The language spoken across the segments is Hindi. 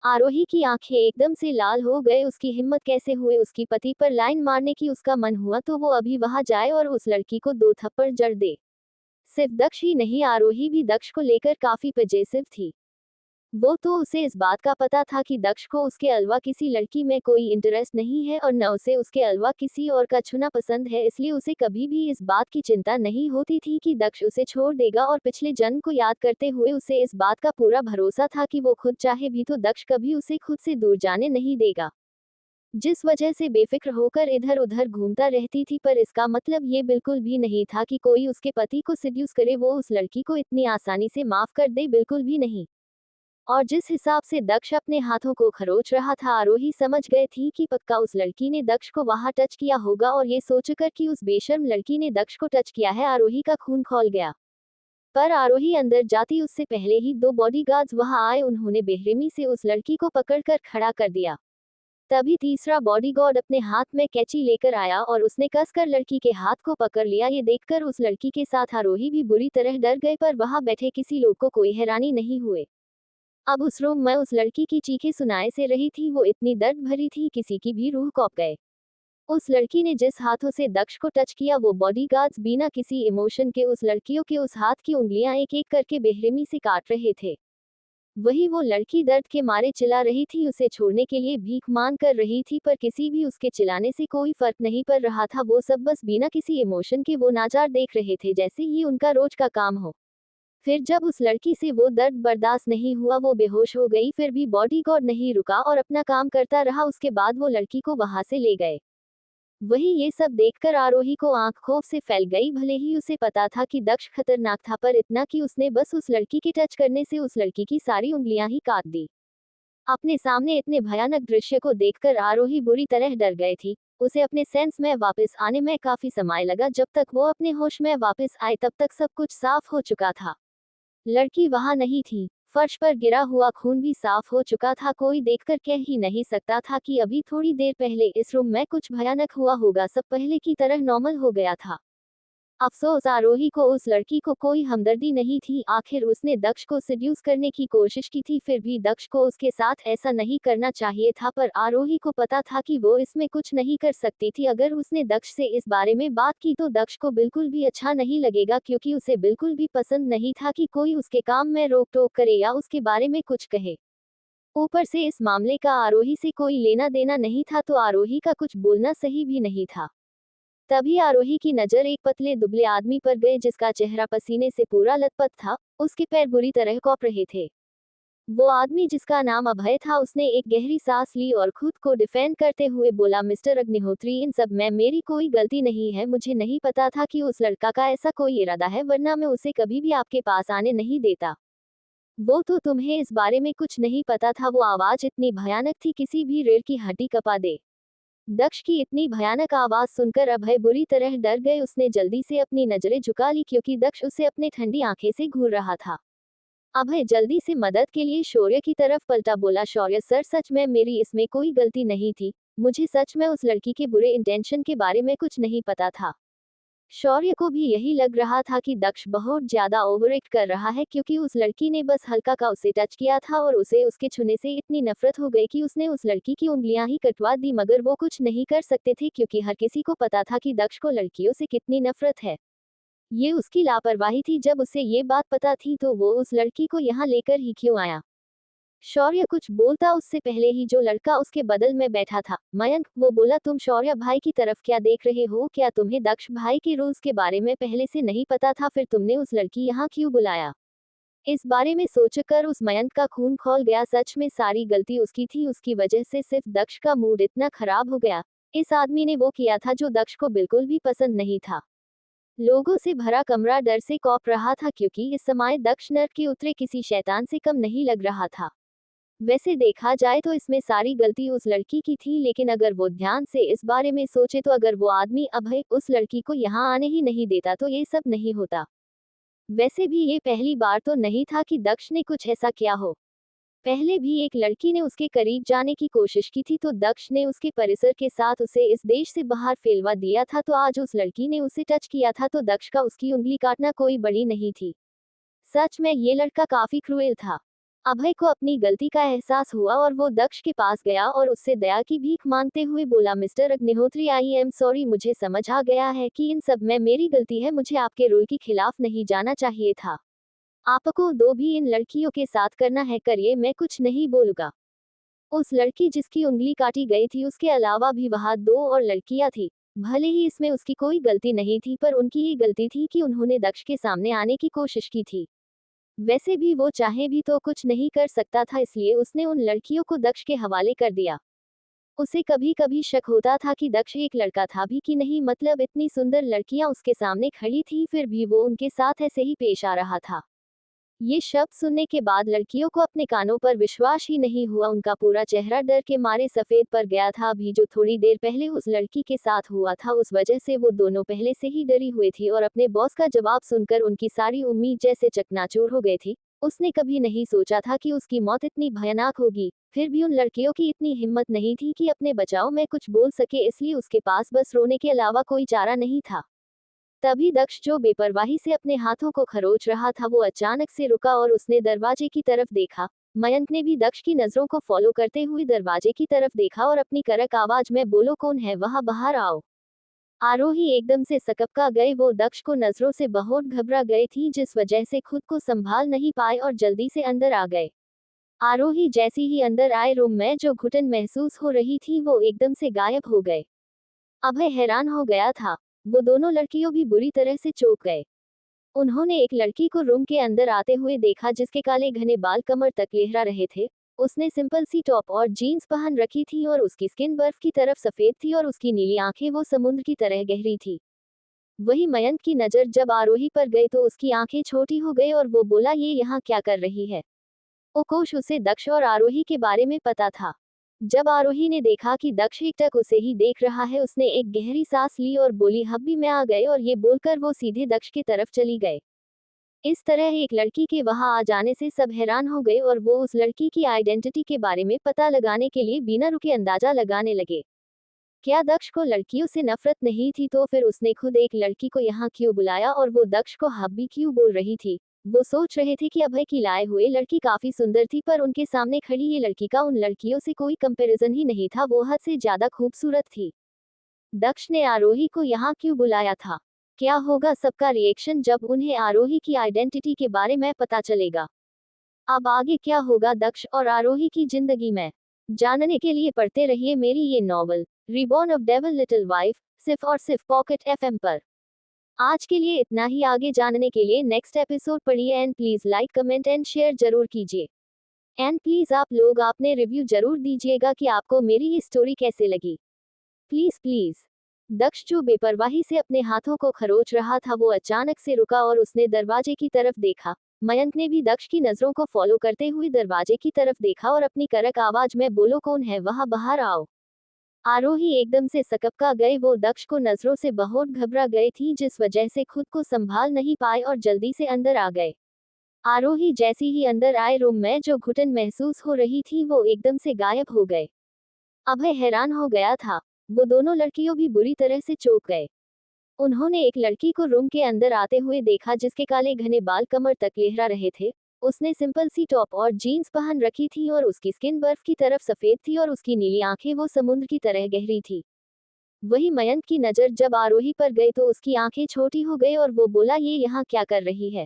आरोही की आंखें एकदम से लाल हो गए। उसकी हिम्मत कैसे हुए उसकी पति पर लाइन मारने की। उसका मन हुआ तो वो अभी वहां जाए और उस लड़की को 2 थप्पड़ जड़ दे। सिर्फ दक्ष ही नहीं, आरोही भी दक्ष को लेकर काफी पजेसिव थी। वो तो उसे इस बात का पता था कि दक्ष को उसके अलावा किसी लड़की में कोई इंटरेस्ट नहीं है और न उसे उसके अलावा किसी और का छूना पसंद है, इसलिए उसे कभी भी इस बात की चिंता नहीं होती थी कि दक्ष उसे छोड़ देगा। और पिछले जन्म को याद करते हुए उसे इस बात का पूरा भरोसा था कि वो खुद चाहे भी तो दक्ष कभी उसे खुद से दूर जाने नहीं देगा। जिस वजह से बेफिक्र होकर इधर उधर घूमता रहती थी, पर इसका मतलब ये बिल्कुल भी नहीं था कि कोई उसके पति को सिड्यूस करे वो उस लड़की को इतनी आसानी से माफ कर दे, बिल्कुल भी नहीं। और जिस हिसाब से दक्ष अपने हाथों को खरोच रहा था, आरोही समझ गए थी कि पक्का उस लड़की ने दक्ष को वहां टच किया होगा। और ये सोचकर कि उस बेशर्म लड़की ने दक्ष को टच किया है, आरोही का खून खौल गया। पर आरोही अंदर जाती उससे पहले ही 2 बॉडीगार्ड्स वहां आए। उन्होंने बेरहमी से उस लड़की को पकड़कर खड़ा कर दिया। तभी तीसरा बॉडीगार्ड अपने हाथ में कैंची लेकर आया और उसने कसकर लड़की के हाथ को पकड़ लिया। ये देखकर उस लड़की के साथ आरोही भी बुरी तरह डर गए, पर वहां बैठे किसी लोग को कोई हैरानी नहीं हुए। अब उस रूम में उस लड़की की चीखें सुनाई से रही थी। वो इतनी दर्द भरी थी, किसी की भी रूह कांप गए। उस लड़की ने जिस हाथों से दक्ष को टच किया, वो बॉडीगार्ड्स बिना किसी इमोशन के उस लड़कियों के उस हाथ की उंगलियां एक एक करके बेरहमी से काट रहे थे। वही वो लड़की दर्द के मारे चिल्ला रही थी, उसे छोड़ने के लिए भीख मांग कर रही थी, पर किसी भी उसके चिल्लाने से कोई फर्क नहीं पड़ रहा था। वो सब बस बिना किसी इमोशन के वो नाचार देख रहे थे, जैसे ये उनका रोज का काम हो। फिर जब उस लड़की से वो दर्द बर्दाश्त नहीं हुआ, वो बेहोश हो गई। फिर भी बॉडीगार्ड नहीं रुका और अपना काम करता रहा। उसके बाद वो लड़की को वहां से ले गए। वही ये सब देखकर आरोही को आंख खौफ से फैल गई। भले ही उसे पता था कि दक्ष खतरनाक था, पर इतना कि उसने बस उस लड़की के टच करने से उस लड़की की सारी उंगलियां ही काट दी। अपने सामने इतने भयानक दृश्य को देखकर आरोही बुरी तरह डर गई थी। उसे अपने सेंस में वापस आने में काफी समय लगा। जब तक वो अपने होश में वापस आए तब तक सब कुछ साफ हो चुका था। लड़की वहां नहीं थी। फर्श पर गिरा हुआ खून भी साफ हो चुका था। कोई देखकर कह ही नहीं सकता था कि अभी थोड़ी देर पहले इस रूम में कुछ भयानक हुआ होगा। सब पहले की तरह नॉर्मल हो गया था। अफसोस, आरोही को उस लड़की को कोई हमदर्दी नहीं थी। आखिर उसने दक्ष को सिड्यूस करने की कोशिश की थी, फिर भी दक्ष को उसके साथ ऐसा नहीं करना चाहिए था। पर आरोही को पता था कि वो इसमें कुछ नहीं कर सकती थी। अगर उसने दक्ष से इस बारे में बात की तो दक्ष को बिल्कुल भी अच्छा नहीं लगेगा, क्योंकि उसे बिल्कुल भी पसंद नहीं था कि कोई उसके काम में रोक टोक करे या उसके बारे में कुछ कहे। ऊपर से इस मामले का आरोही से कोई लेना देना नहीं था, तो आरोही का कुछ बोलना सही भी नहीं था। तभी आरोही की नजर एक पतले दुबले आदमी पर गए, जिसका चेहरा पसीने से पूरा लथपथ था। उसके पैर बुरी तरह कॉप रहे थे। वो आदमी, जिसका नाम अभय था, उसने एक गहरी सांस ली और खुद को डिफेंड करते हुए बोला, मिस्टर अग्निहोत्री, इन सब में मेरी कोई गलती नहीं है। मुझे नहीं पता था कि उस लड़का का ऐसा कोई इरादा है, वरना मैं उसे कभी भी आपके पास आने नहीं देता। वो तो तुम्हें इस बारे में कुछ नहीं पता था। वो आवाज इतनी भयानक थी, किसी भी रीढ़ की हड्डी कपा दे। दक्ष की इतनी भयानक आवाज सुनकर अभय बुरी तरह डर गए। उसने जल्दी से अपनी नजरें झुका ली, क्योंकि दक्ष उसे अपने ठंडी आंखें से घूर रहा था। अभय जल्दी से मदद के लिए शौर्य की तरफ पलटा, बोला, शौर्य सर, सच में मेरी इसमें कोई गलती नहीं थी। मुझे सच में उस लड़की के बुरे इंटेंशन के बारे में कुछ नहीं पता था। शौर्य को भी यही लग रहा था कि दक्ष बहुत ज्यादा ओवरएक्ट कर रहा है, क्योंकि उस लड़की ने बस हल्का का उसे टच किया था और उसे उसके छूने से इतनी नफरत हो गई कि उसने उस लड़की की उंगलियां ही कटवा दी। मगर वो कुछ नहीं कर सकते थे, क्योंकि हर किसी को पता था कि दक्ष को लड़कियों से कितनी नफरत है। ये उसकी लापरवाही थी। जब उसे ये बात पता थी तो वो उस लड़की को यहाँ लेकर ही क्यों आया। शौर्य कुछ बोलता उससे पहले ही जो लड़का उसके बगल में बैठा था, मयंक, वो बोला, तुम शौर्य भाई की तरफ क्या देख रहे हो? क्या तुम्हें दक्ष भाई के रूल्स के बारे में पहले से नहीं पता था? फिर तुमने उस लड़की यहाँ क्यों बुलाया? इस बारे में सोचकर उस मयंक का खून खौल गया। सच में सारी गलती उसकी थी। उसकी वजह से सिर्फ दक्ष का मूड इतना खराब हो गया। इस आदमी ने वो किया था जो दक्ष को बिल्कुल भी पसंद नहीं था। लोगों से भरा कमरा डर से कौप रहा था, क्योंकि इस समय दक्ष नर्क के उतरे किसी शैतान से कम नहीं लग रहा था। वैसे देखा जाए तो इसमें सारी गलती उस लड़की की थी, लेकिन अगर वो ध्यान से इस बारे में सोचे तो अगर वो आदमी अभय उस लड़की को यहाँ आने ही नहीं देता तो ये सब नहीं होता। वैसे भी ये पहली बार तो नहीं था कि दक्ष ने कुछ ऐसा किया हो। पहले भी एक लड़की ने उसके करीब जाने की कोशिश की थी, तो दक्ष ने उसके परिसर के साथ उसे इस देश से बाहर फेलवा दिया था। तो आज उस लड़की ने उसे टच किया था, तो दक्ष का उसकी उंगली काटना कोई बड़ी नहीं थी। सच में ये लड़का काफी क्रूएल था। अभय को अपनी गलती का एहसास हुआ और वो दक्ष के पास गया और उससे दया की भीख मांगते हुए बोला, mister Agnihotri, I am sorry, मुझे समझ आ गया है कि इन सब में मेरी गलती है, मुझे आपके रूल के खिलाफ नहीं जाना चाहिए था। आपको दो भी इन लड़कियों के साथ करना है करिए, मैं कुछ नहीं बोलूंगा। उस लड़की जिसकी उंगली काटी गई थी, उसके अलावा भी वहां दो और लड़कियां थी। भले ही इसमें उसकी कोई गलती नहीं थी, पर उनकी ही गलती थी कि उन्होंने दक्ष के सामने आने की कोशिश की थी। वैसे भी वो चाहे भी तो कुछ नहीं कर सकता था, इसलिए उसने उन लड़कियों को दक्ष के हवाले कर दिया। उसे कभी कभी शक होता था कि दक्ष एक लड़का था भी कि नहीं, मतलब इतनी सुंदर लड़कियां उसके सामने खड़ी थी, फिर भी वो उनके साथ ऐसे ही पेश आ रहा था। ये शब्द सुनने के बाद लड़कियों को अपने कानों पर विश्वास ही नहीं हुआ। उनका पूरा चेहरा डर के मारे सफेद पड़ गया था। अभी जो थोड़ी देर पहले उस लड़की के साथ हुआ था, उस वजह से वो दोनों पहले से ही डरी हुई थी और अपने बॉस का जवाब सुनकर उनकी सारी उम्मीद जैसे चकनाचूर हो गई थी। उसने कभी नहीं सोचा था कि उसकी मौत इतनी भयानक होगी। फिर भी उन लड़कियों की इतनी हिम्मत नहीं थी कि अपने बचाव में कुछ बोल सके, इसलिए उसके पास बस रोने के अलावा कोई चारा नहीं था। तभी दक्ष, जो बेपरवाही से अपने हाथों को खरोच रहा था, वो अचानक से रुका और उसने दरवाजे की तरफ देखा। मयंक ने भी दक्ष की नजरों को फॉलो करते हुए दरवाजे की तरफ देखा और अपनी कड़क आवाज में बोलो, कौन है वहां, बाहर आओ। आरोही एकदम से सकपका गए। वो दक्ष को नजरों से बहुत घबरा गए थी, जिस वजह से खुद को संभाल नहीं पाए और जल्दी से अंदर आ गए। आरोही जैसी ही अंदर आए, रूम में जो घुटन महसूस हो रही थी वो एकदम से गायब हो गए। अभय हैरान हो गया था। वो दोनों लड़कियों भी बुरी तरह से चौंक गए। उन्होंने एक लड़की को रूम के अंदर आते हुए देखा, जिसके काले घने बाल कमर तक लहरा रहे थे। उसने सिंपल सी टॉप और जीन्स पहन रखी थी और उसकी स्किन बर्फ की तरफ सफेद थी और उसकी नीली आंखें वो समुद्र की तरह गहरी थी। वही मयंक की नजर जब आरोही पर गई तो उसकी आंखें छोटी हो गई और वो बोला, ये यहाँ क्या कर रही है। ओकोश, उसे दक्ष और आरोही के बारे में पता था। जब आरोही ने देखा कि दक्ष एकटक उसे ही देख रहा है, उसने एक गहरी सांस ली और बोली, हब्बी मैं आ गए, और ये बोलकर वो सीधे दक्ष की तरफ चली गए। इस तरह एक लड़की के वहां आ जाने से सब हैरान हो गए और वो उस लड़की की आइडेंटिटी के बारे में पता लगाने के लिए बिना रुके अंदाजा लगाने लगे। क्या दक्ष को लड़कियों से नफरत नहीं थी, तो फिर उसने खुद एक लड़की को यहाँ क्यों बुलाया और वो दक्ष को हब्बी क्यों बोल रही थी। वो सोच रहे थे कि अभय की लाए हुए लड़की काफी सुंदर थी, पर उनके सामने खड़ी ये लड़की का उन लड़कियों से कोई कंपैरिजन ही नहीं था, वो हद से ज्यादा खूबसूरत थी। दक्ष ने आरोही को यहाँ क्यों बुलाया था? क्या होगा सबका रिएक्शन जब उन्हें आरोही की आइडेंटिटी के बारे में पता चलेगा? अब आगे क्या होगा दक्ष और आरोही की जिंदगी में, जानने के लिए पढ़ते रहिए मेरी ये novel reborn of devil little wife, सिर्फ और सिर्फ पॉकेट एफएम पर। आज के लिए इतना ही। आगे जानने के लिए नेक्स्ट एपिसोड पढ़िए and please like, comment and share जरूर कीजिए। एंड प्लीज आप लोग आपने रिव्यू जरूर दीजिएगा कि आपको मेरी ये स्टोरी कैसे लगी। Please please. दक्ष, जो बेपरवाही से अपने हाथों को खरोच रहा था, वो अचानक से रुका और उसने दरवाजे की तरफ देखा। मयंक ने भी दक्ष की नजरों को फॉलो करते हुए दरवाजे की तरफ देखा और अपनी कड़क आवाज में बोलो, कौन है वहां, बाहर आओ। आरोही एकदम से सकपका गए। वो दक्ष को नजरों से बहुत घबरा गए थी, जिस वजह से खुद को संभाल नहीं पाए और जल्दी से अंदर आ गए। आरोही जैसी ही अंदर आए, रूम में जो घुटन महसूस हो रही थी वो एकदम से गायब हो गए। अभय हैरान हो गया था। वो दोनों लड़कियों भी बुरी तरह से चौंक गए। उन्होंने एक लड़की को रूम के अंदर आते हुए देखा, जिसके काले घने बाल कमर तक लहरा रहे थे। उसने सिंपल सी टॉप और जीन्स पहन रखी थी और उसकी स्किन बर्फ की तरफ सफेद थी और उसकी नीली आंखें वो समुद्र की तरह गहरी थी। वही मयंक की नजर जब आरोही पर गई तो उसकी आंखें छोटी हो गई और वो बोला, ये यहाँ क्या कर रही है।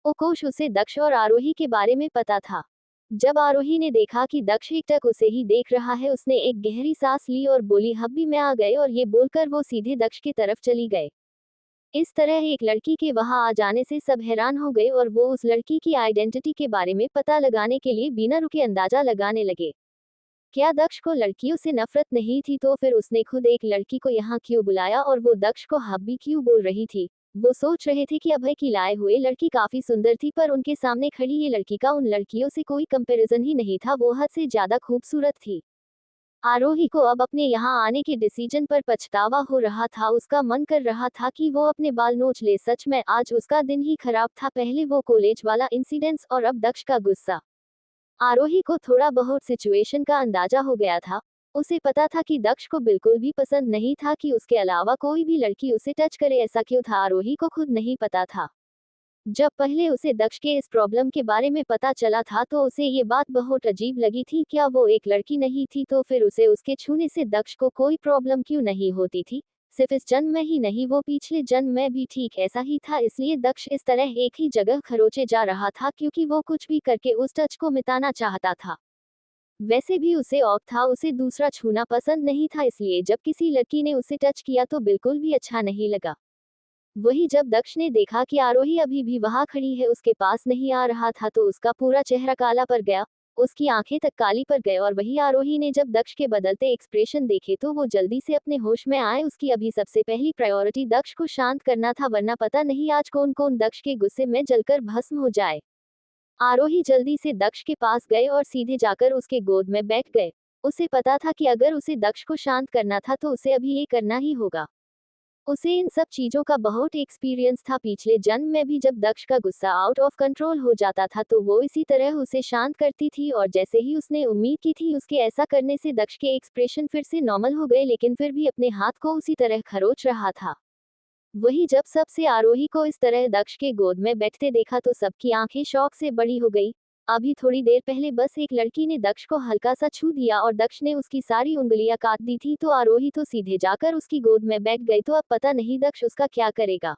ओकोश, उसे दक्ष और आरोही के बारे में पता था। जब आरोही ने देखा कि दक्ष एकटक उसे ही देख रहा है, उसने एक गहरी सांस ली और बोली, हब्बी मैं आ गए, और ये बोलकर वो सीधे दक्ष की तरफ चली गए। इस तरह एक लड़की के वहां आ जाने से सब हैरान हो गए और वो उस लड़की की आइडेंटिटी के बारे में पता लगाने के लिए बिना रुके अंदाजा लगाने लगे। क्या दक्ष को लड़कियों से नफरत नहीं थी, तो फिर उसने खुद एक लड़की को यहाँ क्यों बुलाया और वो दक्ष को हब्बी क्यों बोल रही थी। वो सोच रहे थे कि अभय की लाए हुए लड़की काफी सुंदर थी, पर उनके सामने खड़ी ये लड़की का उन लड़कियों से कोई कंपैरिजन ही नहीं था, वो हद से ज्यादा खूबसूरत थी। आरोही को अब अपने यहाँ आने के डिसीजन पर पछतावा हो रहा था। उसका मन कर रहा था कि वो अपने बाल नोच ले। सच में आज उसका दिन ही खराब था। पहले वो कॉलेज वाला इंसिडेंस और अब दक्ष का गुस्सा। आरोही को थोड़ा बहुत सिचुएशन का अंदाजा हो गया था। उसे पता था कि दक्ष को बिल्कुल भी पसंद नहीं था कि उसके अलावा कोई भी लड़की उसे टच करे। ऐसा क्यों था, आरोही को खुद नहीं पता था। जब पहले उसे दक्ष के इस प्रॉब्लम के बारे में पता चला था तो उसे ये बात बहुत अजीब लगी थी। क्या वो एक लड़की नहीं थी तो फिर उसे उसके छूने से दक्ष को कोई प्रॉब्लम क्यों नहीं होती थी? सिर्फ इस जन्म में ही नहीं, वो पिछले जन्म में भी ठीक ऐसा ही था। इसलिए दक्ष इस तरह एक ही जगह खरोचे जा रहा था क्योंकि वो कुछ भी करके उस टच को मिटाना चाहता था। वैसे भी उसे औक था, उसे दूसरा छूना पसंद नहीं था, इसलिए जब किसी लड़की ने उसे टच किया तो बिल्कुल भी अच्छा नहीं लगा। वही जब दक्ष ने देखा कि आरोही अभी भी वहां खड़ी है, उसके पास नहीं आ रहा था, तो उसका पूरा चेहरा काला पड़ गया, उसकी आंखें तक काली पड़ गई। और वही आरोही ने जब दक्ष के बदलते एक्सप्रेशन देखे तो वो जल्दी से अपने होश में आए। उसकी अभी सबसे पहली प्रायोरिटी दक्ष को शांत करना था, वरना पता नहीं आज कौन कौन दक्ष के गुस्से में जलकर भस्म हो जाए। आरोही जल्दी से दक्ष के पास गए और सीधे जाकर उसके गोद में बैठ गए। उसे पता था कि अगर उसे दक्ष को शांत करना था तो उसे अभी ये करना ही होगा। उसे इन सब चीजों का बहुत एक्सपीरियंस था पिछले जन्म में भी। जब दक्ष का गुस्सा आउट ऑफ कंट्रोल हो जाता था तो वो इसी तरह उसे शांत करती थी, और जैसे ही उसने उम्मीद की थी उसके ऐसा करने से दक्ष के एक्सप्रेशन फिर से नॉर्मल हो गए, लेकिन फिर भी अपने हाथ को उसी तरह खरोच रहा था। वही जब सबसे आरोही को इस तरह दक्ष के गोद में बैठते देखा तो सबकी आंखें शौक से बड़ी हो गई। अभी थोड़ी देर पहले बस एक लड़की ने दक्ष को हल्का सा छू दिया और दक्ष ने उसकी सारी उंगलियां काट दी थी, तो आरोही तो सीधे जाकर उसकी गोद में बैठ गई। तो अब पता नहीं दक्ष उसका क्या करेगा।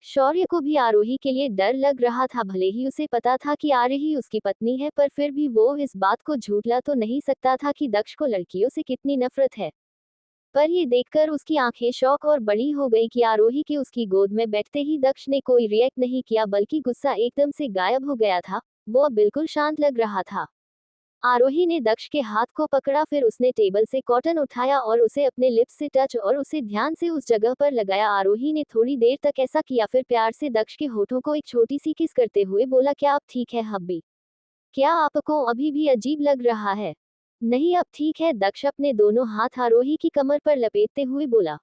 शौर्य को भी आरोही के लिए डर लग रहा था। भले ही उसे पता था कि आरोही उसकी पत्नी है, पर फिर भी वो इस बात को झूठला तो नहीं सकता था कि दक्ष को लड़कियों से कितनी नफरत है। पर ये देखकर उसकी आंखें शौक और बड़ी हो गई कि आरोही के उसकी गोद में बैठते ही दक्ष ने कोई रिएक्ट नहीं किया, बल्कि गुस्सा एकदम से गायब हो गया था। वो अब बिल्कुल शांत लग रहा था। आरोही ने दक्ष के हाथ को पकड़ा, फिर उसने टेबल से कॉटन उठाया और उसे अपने लिप्स से टच और उसे ध्यान से उस जगह पर लगाया। आरोही ने थोड़ी देर तक ऐसा किया, फिर प्यार से दक्ष के होठों को एक छोटी सी किस करते हुए बोला, क्या आप ठीक है हब्बी? क्या आपको अभी भी अजीब लग रहा है? नहीं, अब ठीक है, दक्ष अपने दोनों हाथ आरोही की कमर पर लपेटते हुए बोला।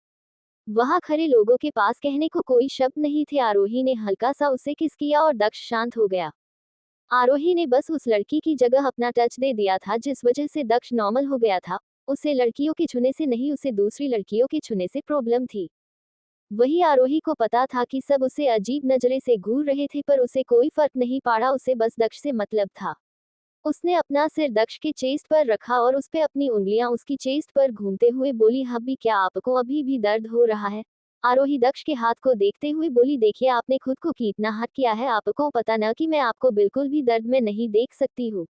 वहां खड़े लोगों के पास कहने को कोई शब्द नहीं थे। आरोही ने हल्का सा उसे किस किया और दक्ष शांत हो गया। आरोही ने बस उस लड़की की जगह अपना टच दे दिया था, जिस वजह से दक्ष नॉर्मल हो गया था। उसे लड़कियों के छूने से नहीं, उसे दूसरी लड़कियों के छूने से प्रॉब्लम थी। वही आरोही को पता था कि सब उसे अजीब नजरे से घूर रहे थे, पर उसे कोई फर्क नहीं पड़ा, उसे बस दक्ष से मतलब था। उसने अपना सिर दक्ष के चेस्ट पर रखा और उस पे अपनी उंगलियां उसकी चेस्ट पर घूमते हुए बोली, हब्बी क्या आपको अभी भी दर्द हो रहा है? आरोही दक्ष के हाथ को देखते हुए बोली, देखिए आपने खुद को कितना हर्ट किया है, आपको पता न कि मैं आपको बिल्कुल भी दर्द में नहीं देख सकती हूँ।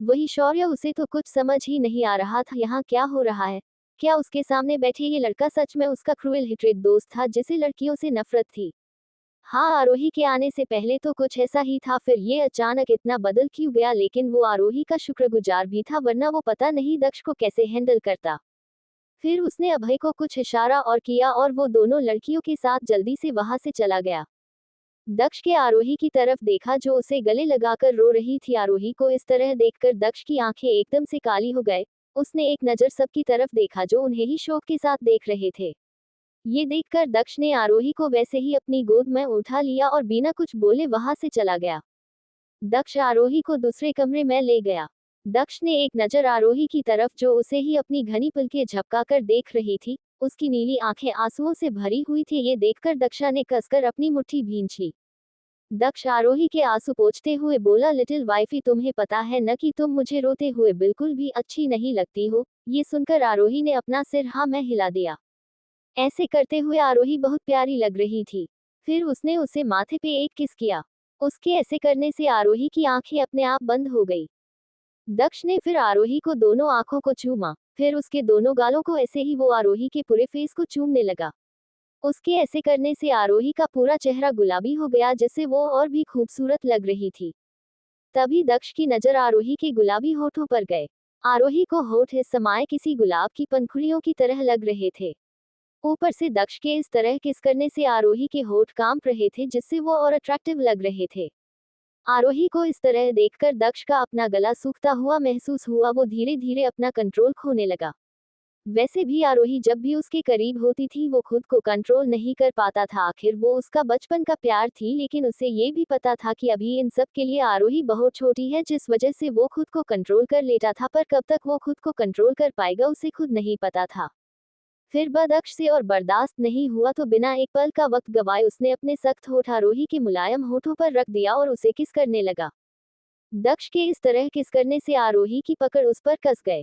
वही शौर्य, उसे तो कुछ समझ ही नहीं आ रहा था यहाँ क्या हो रहा है। क्या उसके सामने बैठे ये लड़का सच में उसका क्रूएल हिटरेट दोस्त था जिसे लड़कियों से नफरत थी? हाँ, आरोही के आने से पहले तो कुछ ऐसा ही था, फिर ये अचानक इतना बदल क्यों गया? लेकिन वो आरोही का शुक्रगुजार भी था, वरना वो पता नहीं दक्ष को कैसे हैंडल करता। फिर उसने अभय को कुछ इशारा और किया और वो दोनों लड़कियों के साथ जल्दी से वहां से चला गया। दक्ष के आरोही की तरफ देखा जो उसे गले लगाकर रो रही थी। आरोही को इस तरह देखकर दक्ष की आंखें एकदम से काली हो गए। उसने एक नजर सबकी तरफ देखा जो उन्हें ही शौक के साथ देख रहे थे। ये देखकर दक्ष ने आरोही को वैसे ही अपनी गोद में उठा लिया और बिना कुछ बोले वहां से चला गया। दक्ष आरोही को दूसरे कमरे में ले गया। दक्ष ने एक नजर आरोही की तरफ जो उसे ही अपनी घनी पलकें झपकाकर देख रही थी। उसकी नीली आंखें आंसुओं से भरी हुई थी। ये देखकर दक्षा ने कसकर अपनी मुट्ठी भींच ली। दक्ष आरोही के आंसू पोंछते हुए बोला, लिटिल वाइफी, तुम्हें पता है न कि तुम मुझे रोते हुए बिल्कुल भी अच्छी नहीं लगती हो। ये सुनकर आरोही ने अपना सिर हाँ में हिला दिया। ऐसे करते हुए आरोही बहुत प्यारी लग रही थी। फिर उसने उसे माथे पे एक किस किया। उसके ऐसे करने से आरोही की आंखें अपने आप बंद हो गई। दक्ष ने फिर आरोही को दोनों आंखों को चूमा, फिर उसके दोनों गालों को, ऐसे ही वो आरोही के पूरे फेस को चूमने लगा। उसके ऐसे करने से आरोही का पूरा चेहरा गुलाबी हो गया, जिससे वो और भी खूबसूरत लग रही थी। तभी दक्ष की नजर आरोही के गुलाबी होठों पर गए। आरोही को होठ इस समय किसी गुलाब की पंखुड़ियों की तरह लग रहे थे। ऊपर से दक्ष के इस तरह किस करने से आरोही के होठ कांप रहे थे, जिससे वो और अट्रैक्टिव लग रहे थे। आरोही को इस तरह देखकर दक्ष का अपना गला सूखता हुआ महसूस हुआ। वो धीरे धीरे अपना कंट्रोल खोने लगा। वैसे भी आरोही जब भी उसके करीब होती थी वो खुद को कंट्रोल नहीं कर पाता था। आखिर वो उसका बचपन का प्यार थी, लेकिन उसे ये भी पता था कि अभी इन सब के लिए आरोही बहुत छोटी है, जिस वजह से वो खुद को कंट्रोल कर लेता था। पर कब तक वो खुद को कंट्रोल कर पाएगा उसे खुद नहीं पता था। फिर बदक्ष से और बर्दाश्त नहीं हुआ तो बिना एक पल का वक्त गवाए उसने अपने सख्त होठ आरोही के मुलायम होठों पर रख दिया और उसे किस करने लगा। दक्ष के इस तरह किस करने से आरोही की पकड़ उस पर कस गए।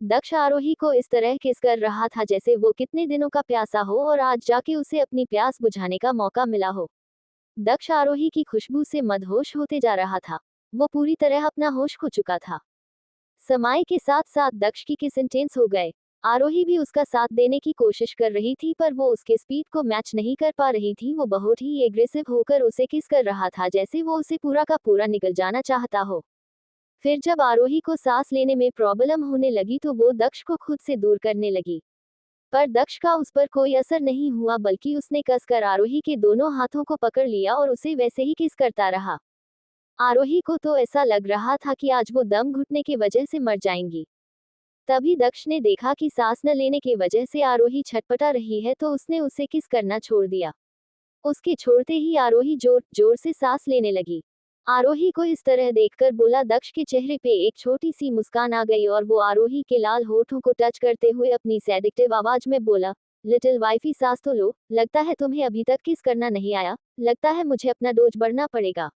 दक्ष आरोही को इस तरह किस कर रहा था जैसे वो कितने दिनों का प्यासा हो और आज जाके उसे अपनी प्यास बुझाने का मौका मिला हो। दक्ष आरोही की खुशबू से मदहोश होते जा रहा था। वो पूरी तरह अपना होश खो चुका था। समय के साथ साथ दक्ष की किस इंटेंस हो गए। आरोही भी उसका साथ देने की कोशिश कर रही थी पर वो उसके स्पीड को मैच नहीं कर पा रही थी। वो बहुत ही एग्रेसिव होकर उसे किस कर रहा था जैसे वो उसे पूरा का पूरा निगल जाना चाहता हो। फिर जब आरोही को सांस लेने में प्रॉब्लम होने लगी तो वो दक्ष को खुद से दूर करने लगी। पर दक्ष का उस पर कोई असर नहीं हुआ बल्कि उसने कसकर आरोही के दोनों हाथों को पकड़ लिया और उसे वैसे ही किस करता रहा। आरोही को तो ऐसा लग रहा था कि आज वो दम घुटने की वजह से मर जाएंगी। तभी दक्ष ने देखा कि सांस न लेने की वजह से आरोही छटपटा रही है तो उसने उसे किस करना छोड़ दिया। उसके छोड़ते ही आरोही जोर जोर से सांस लेने लगी। आरोही को इस तरह देखकर बोला दक्ष के चेहरे पे एक छोटी सी मुस्कान आ गई और वो आरोही के लाल होठों को टच करते हुए अपनी सेडिक्टिव आवाज में बोला, लिटिल वाइफी सांस तो लो, लगता है तुम्हें अभी तक किस करना नहीं आया, लगता है मुझे अपना डोज बढ़ना पड़ेगा।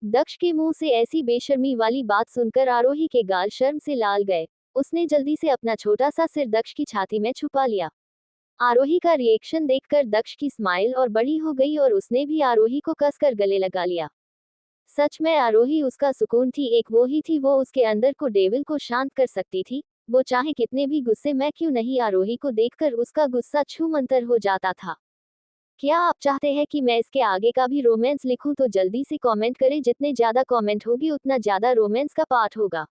दक्ष के मुंह से ऐसी बेशर्मी वाली बात सुनकर आरोही के गाल शर्म से लाल गए। उसने जल्दी से अपना छोटा सा सिर दक्ष की छाती में छुपा लिया। आरोही का रिएक्शन देखकर दक्ष की स्माइल और बड़ी हो गई और उसने भी आरोही को कसकर गले लगा लिया। सच में आरोही उसका सुकून थी, एक वो ही थी, वो उसके अंदर को डेविल को शांत कर सकती थी। वो चाहे कितने भी गुस्से में क्यों नहीं, आरोही को देखकर उसका गुस्सा छूमंतर हो जाता था। क्या आप चाहते हैं कि मैं इसके आगे का भी रोमांस लिखूं तो जल्दी से कमेंट करें, जितने ज्यादा कमेंट होगी उतना ज्यादा रोमांस का पार्ट होगा।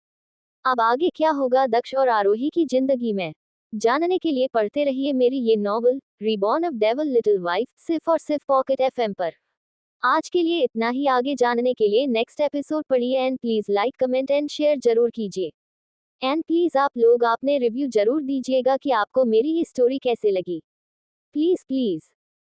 अब आगे क्या होगा दक्ष और आरोही की जिंदगी में जानने के लिए पढ़ते रहिए मेरी ये novel reborn of devil little wife, सिर्फ और सिर्फ पॉकेट एफएम पर। आज के लिए इतना ही, आगे जानने के लिए नेक्स्ट एपिसोड पढ़िए and please like comment and share जरूर कीजिए। एंड प्लीज आप लोग आपने रिव्यू जरूर दीजिएगा कि आपको मेरी ये स्टोरी कैसे लगी। Please please.